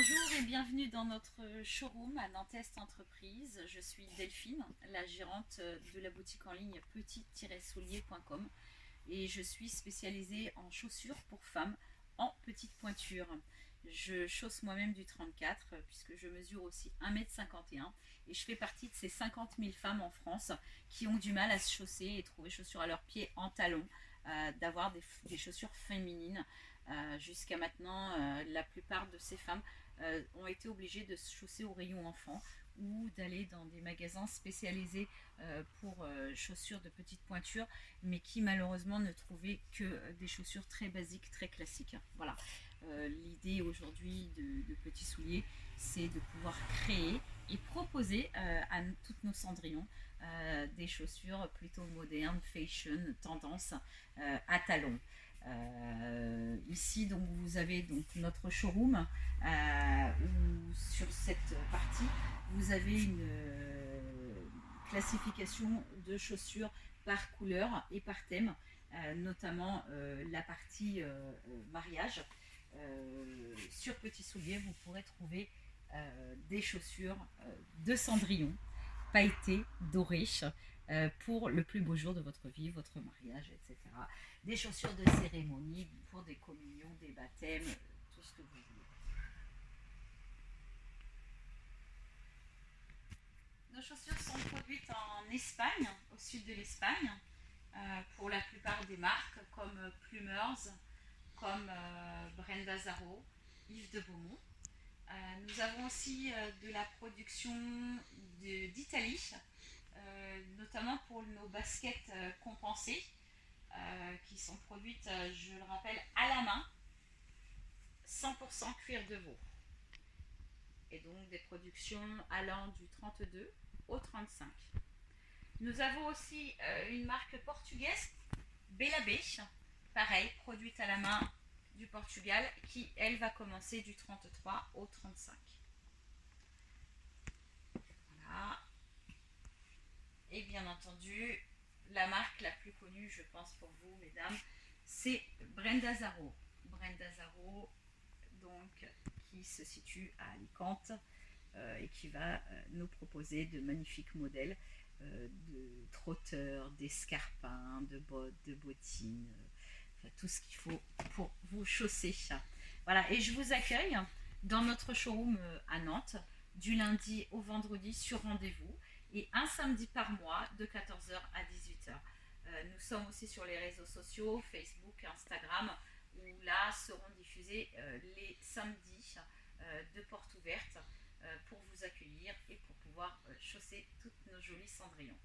Bonjour et bienvenue dans notre showroom à Nantes Entreprise. Je suis Delphine, la gérante de la boutique en ligne petit-soulier.com et je suis spécialisée en chaussures pour femmes en petite pointure. Je chausse moi-même du 34 puisque je mesure aussi 1,51 m et je fais partie de ces 50 000 femmes en France qui ont du mal à se chausser et trouver chaussures à leurs pieds en talons, d'avoir des chaussures féminines. Jusqu'à maintenant, la plupart de ces femmes ont été obligées de se chausser au rayon enfant ou d'aller dans des magasins spécialisés pour chaussures de petite pointure, mais qui malheureusement ne trouvaient que des chaussures très basiques, très classiques. Voilà. L'idée aujourd'hui de Petits Souliers, c'est de pouvoir créer et proposer à toutes nos cendrillons des chaussures plutôt modernes, fashion, tendance, à talons. Ici donc vous avez donc notre showroom où sur cette partie vous avez une classification de chaussures par couleur et par thème, notamment la partie mariage. Sur Petits Souliers vous pourrez trouver des chaussures de cendrillon pailletées, dorées, pour le plus beau jour de votre vie, votre mariage, etc. Des chaussures de cérémonie pour des communions, des baptêmes, tout ce que vous voulez. Nos chaussures sont produites en Espagne, au sud de l'Espagne, pour la plupart des marques comme Plumers, comme Brenda Zaro, Yves de Beaumont. Nous avons aussi de la production d'Italie, notamment pour nos baskets compensées, qui sont produites, je le rappelle, à la main, 100% cuir de veau. Et donc des productions allant du 32 au 35. Nous avons aussi une marque portugaise, Bella B, pareil, produite à la main du Portugal, qui elle va commencer du 33 au 35. Voilà. Et bien entendu, la marque la plus connue, je pense pour vous, mesdames, c'est Brenda Zaro. Brenda Zaro, donc, qui se situe à Alicante et qui va nous proposer de magnifiques modèles de trotteurs, d'escarpins, de bottes, de bottines, enfin, tout ce qu'il faut pour vous chausser. Voilà, et je vous accueille dans notre showroom à Nantes du lundi au vendredi sur rendez-vous et un samedi par mois de 14 h à 18 h. Nous sommes aussi sur les réseaux sociaux, Facebook, Instagram, où là seront diffusés les samedis de portes ouvertes pour vous accueillir et pour pouvoir chausser toutes nos jolies cendrillons.